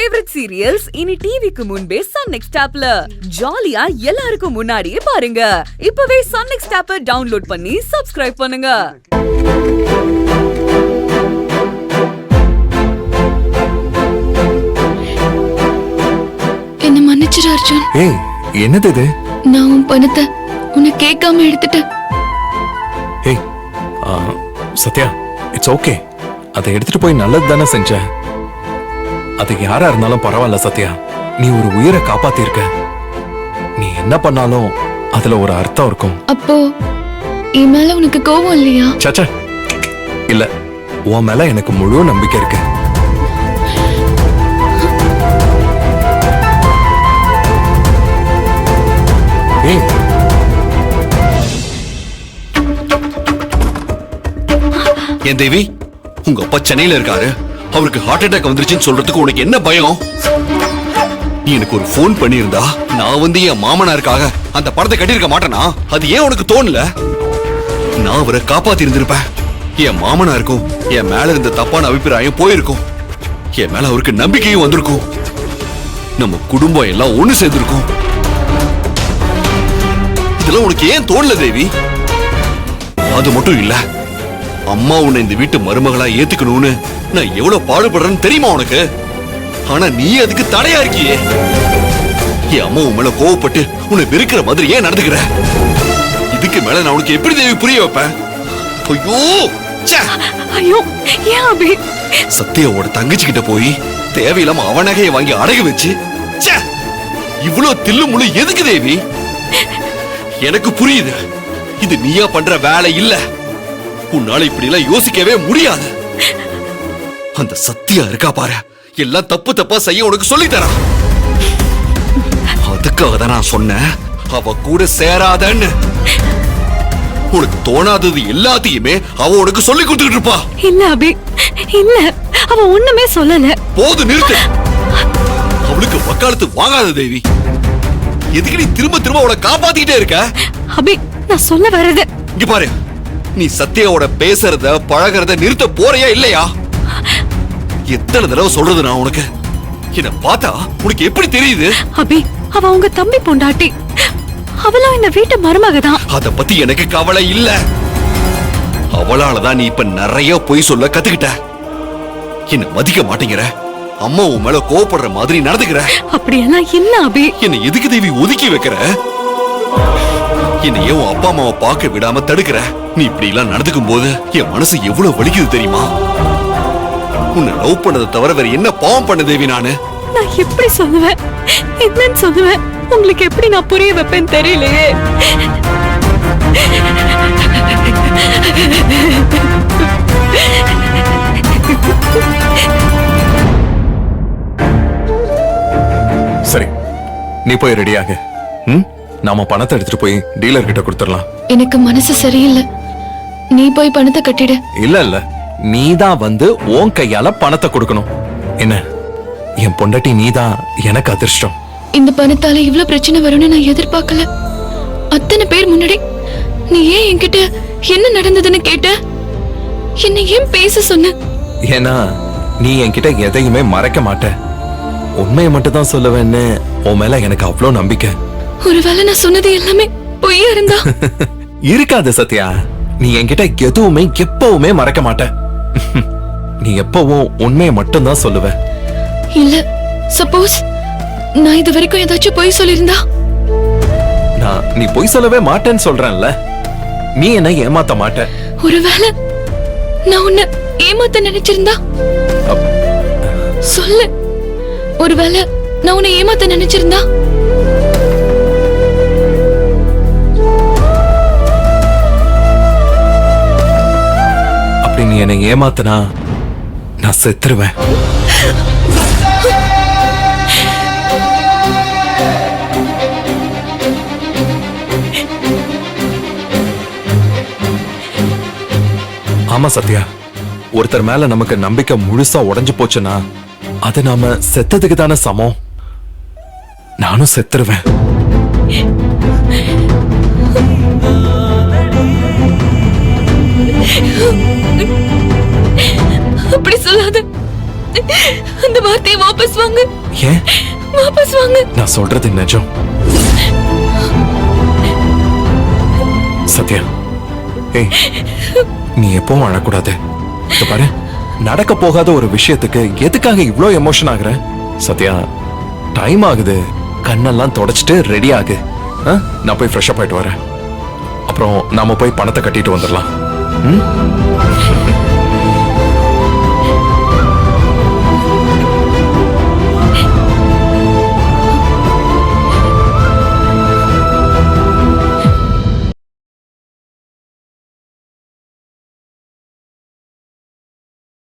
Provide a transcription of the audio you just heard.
Favourite serials இனி டிவிக்கு முன்பே சன் நெக்ஸ்ட் ஆப்ல ஜாலியா எல்லாருக்கும் முன்னாடியே பாருங்க. இப்பவே சன் நெக்ஸ்ட் ஆப்பை டவுன்லோட் பண்ணி சப்ஸ்கிரைப் பண்ணுங்க. என்ன மன்னிச்சிரு அர்ஜுன். ஏய், என்னது இது? நான் உன் பணத்தை உன்னை கேட்காம எடுத்துட்டேன். ஏய், சத்யா, இட்ஸ் ஓகே. அதை எடுத்துட்டு போய் நல்லது தானே செஞ்ச. அது யாரா இருந்தாலும் பரவாயில்ல சத்யா. நீ ஒரு உயிரை காப்பாத்திருக்க. நீ என்ன பண்ணாலும் அதுல ஒரு அர்த்தம் இருக்கும். அப்போ என் மேல உனக்கு கோவம் இல்லையா? சச்சா, இல்ல, உன் மேல எனக்கு முழு நம்பிக்கை இருக்கு. ஏய், என் தேவி, உங்க அப்பா சென்னையில இருக்காரு. அவருக்கு ஹார்ட் அட்டாக் வந்துருச்சுன்னு சொல்றதுக்கு உனக்கு என்ன பயம்? நீ எனக்கு ஒரு போன் பண்ணியிருந்தா நான் வந்து என் மாமனாருக்காக அந்த படத்தை கட்டியிருக்க மாட்டேனா? அது ஏன் உனக்கு தோணல? நான் அவரை காப்பாத்தி இருந்திருப்பேன். என் மாமனாருக்கும் என் மேல இருந்த தப்பான அபிப்பிராயம் போயிருக்கும். என் மேல அவருக்கு நம்பிக்கையும் வந்திருக்கும். நம்ம குடும்பம் எல்லாம் ஒண்ணு சேர்ந்திருக்கும். இதெல்லாம் உனக்கு ஏன் தோணல தேவி? அது மட்டும் இல்ல, அம்மா உன்னை இந்த வீட்டு மருமகளா ஏத்துக்கணும்னு நான் எவ்வளவு பாடுபடுறேன்னு தெரியுமா உனக்கு? ஆனா நீ அதுக்கு தடையா இருக்கியே. என் அம்மா உன் மேல கோவப்பட்டு உன்னை வெறுக்கிற மாதிரி ஏன் நடந்துக்கிற? இதுக்கு மேல நான் உனக்கு எப்படி தேவி புரிய வைப்பேன்? ஐயோ, ஐயோ, ஏன் அபி? சத்யாவோட தங்கச்சி கிட்ட போய் தேவையில்லாம அவ நகையை வாங்கி அடகு வச்சு இவ்வளவு தில்லு முழு எதுக்கு தேவி? எனக்கு புரியுது, இது நீயா பண்ற வேலை இல்ல. உன்னால இப்படி எல்லாம் யோசிக்கவே முடியாது. அந்த சத்தியா இருக்கா பாரு, எல்லாம் தப்பு தப்பா செய்ய உனக்கு சொல்லி தரா. அதுக்காக தான் நான் சொன்னேன் அவ கூட சேராதன்னு. உனக்கு தோணாதது எல்லாத்தையுமே அவ உனக்கு சொல்லி கொடுத்துட்டு இருப்பா. இல்ல அபி, இல்ல, அவ ஒண்ணுமே சொல்லல. போது, நிறுத்து. அவளுக்கு வக்காலத்து வாங்காத தேவி. எதுக்கு நீ திரும்ப திரும்ப அவளை காப்பாத்திக்கிட்டே இருக்க? அபி, நான் சொல்ல வர்றது இங்க பாரு, நீ சத்யாவோட பேசுறத பழகிறத நிறுத்த போறியா இல்லையா? எத்தனை தடவை சொல்றது நான் உனக்கு? என்ன பார்த்தா உனக்கு எப்படி தெரியுது? அபி, அவ உங்க தம்பி பொண்டாட்டி. அவளும் இந்த வீட்டு மருமகதான். அத பத்தி எனக்கு கவலை இல்ல. அவளாலதான் நீ இப்ப நிறைய பொய் சொல்ல கத்துக்கிட்ட. என்ன மதிக்க மாட்டேங்கிற. அம்மா உன் மேல கோவப்படுற மாதிரி நடந்துக்கிற. அப்படியெல்லாம் இல்ல அபி. என்ன எதுக்கு தேவி ஒதுக்கி வைக்கிற? என்னையே உன் அப்பா அம்மாவை பார்க்க விடாம தடுக்கிற. நீ இப்படி எல்லாம் நடந்துக்கும் போது என் மனசு எவ்வளவு வலிக்குது தெரியுமா? உன்னை லவ் பண்ணதை தவிர வேற என்ன பாவம் பண்ண தேவி நானு? நான் எப்படி சொல்லுவேன், என்னன்னு சொல்லுவேன்? உங்களுக்கு எப்படி நான் புரிய வைப்பேன்னு தெரியலையே. சரி, நீ போய் ரெடியாக. நாம பணத்தை எடுத்துட்டு போய் டீலர் கிட்ட கொடுத்துடலாம். எனக்கு மனசு சரியில்லை. நீ போய் பணத்தை கட்டிடு. இல்ல இல்ல, நீதான் வந்து உன் கையால பணத்தை கொடுக்கணும். என்ன, என் பொண்டாட்டி நீதான் எனக்கு அதிர்ஷ்டம். இந்த பணத்தால இவ்வளவு பிரச்சனை வரும்னு நான் எதிர்பார்க்கல. அத்தனை பேர் முன்னாடி நீ ஏன் என்கிட்ட என்ன நடந்ததுன்னு கேட்ட? என்ன ஏன் பேச சொன்ன? ஏன்னா நீ என்கிட்ட எதையுமே மறைக்க மாட்ட. உண்மையை மட்டும் தான் சொல்லுவேன்னு உன் மேல எனக்கு அவ்வளவு நம்பிக்கை. ஒருவேளை நான் சொன்னது எல்லாமே பொய்யா இருந்தா? இருக்காது சத்யா, நீ என்கிட்ட எதுவுமே எப்பவுமே மறைக்க மாட்ட. நீ எப்பவும் உண்மையை மட்டும் தான் சொல்லுவ. இல்ல, சப்போஸ் நான் இது வரைக்கும் ஏதாச்சும் பொய் சொல்லிருந்தா? நீ பொய் சொல்லவே மாட்டேன்னு சொல்றேன்ல. நீ என்ன ஏமாத்த மாட்ட. ஒருவேளை நான் உன்னை ஏமாத்த நினைச்சிருந்தா சொல்லு. ஒருவேளை நான் உன்னை ஏமாத்த நினைச்சிருந்தா? அப்படி நீ என்னை ஏமாத்தனா நான் செத்துருவேன். ஆமா சத்யா, ஒருத்தர் மேல நமக்கு நம்பிக்கை முழுசா உடைஞ்சு போச்சுன்னா அது நாம செத்ததுக்கு தானே சமம். நானும் செத்துருவேன். அப்படி சொல்லாத. அந்த வார்த்தையை வாபஸ் வாங்க. ஏன்? வாபஸ் வாங்க. நான் சொல்றது நிஜம். சத்யா, ஏய், நீ எப்பவும் அழக்கூடாது. இங்க பாரு, நடக்க போகாத ஒரு விஷயத்துக்கு எதுக்காக இவ்ளோ எமோஷன் ஆகுற? சத்யா, டைம் ஆகுது. கண்ணெல்லாம் தொடச்சிட்டு ரெடி ஆகு. நான் போய் ஃப்ரெஷ் அப் ஆயிட்டு வரேன். அப்புறம் நாம போய் பணத்தை கட்டிட்டு வந்துடலாம். ம்?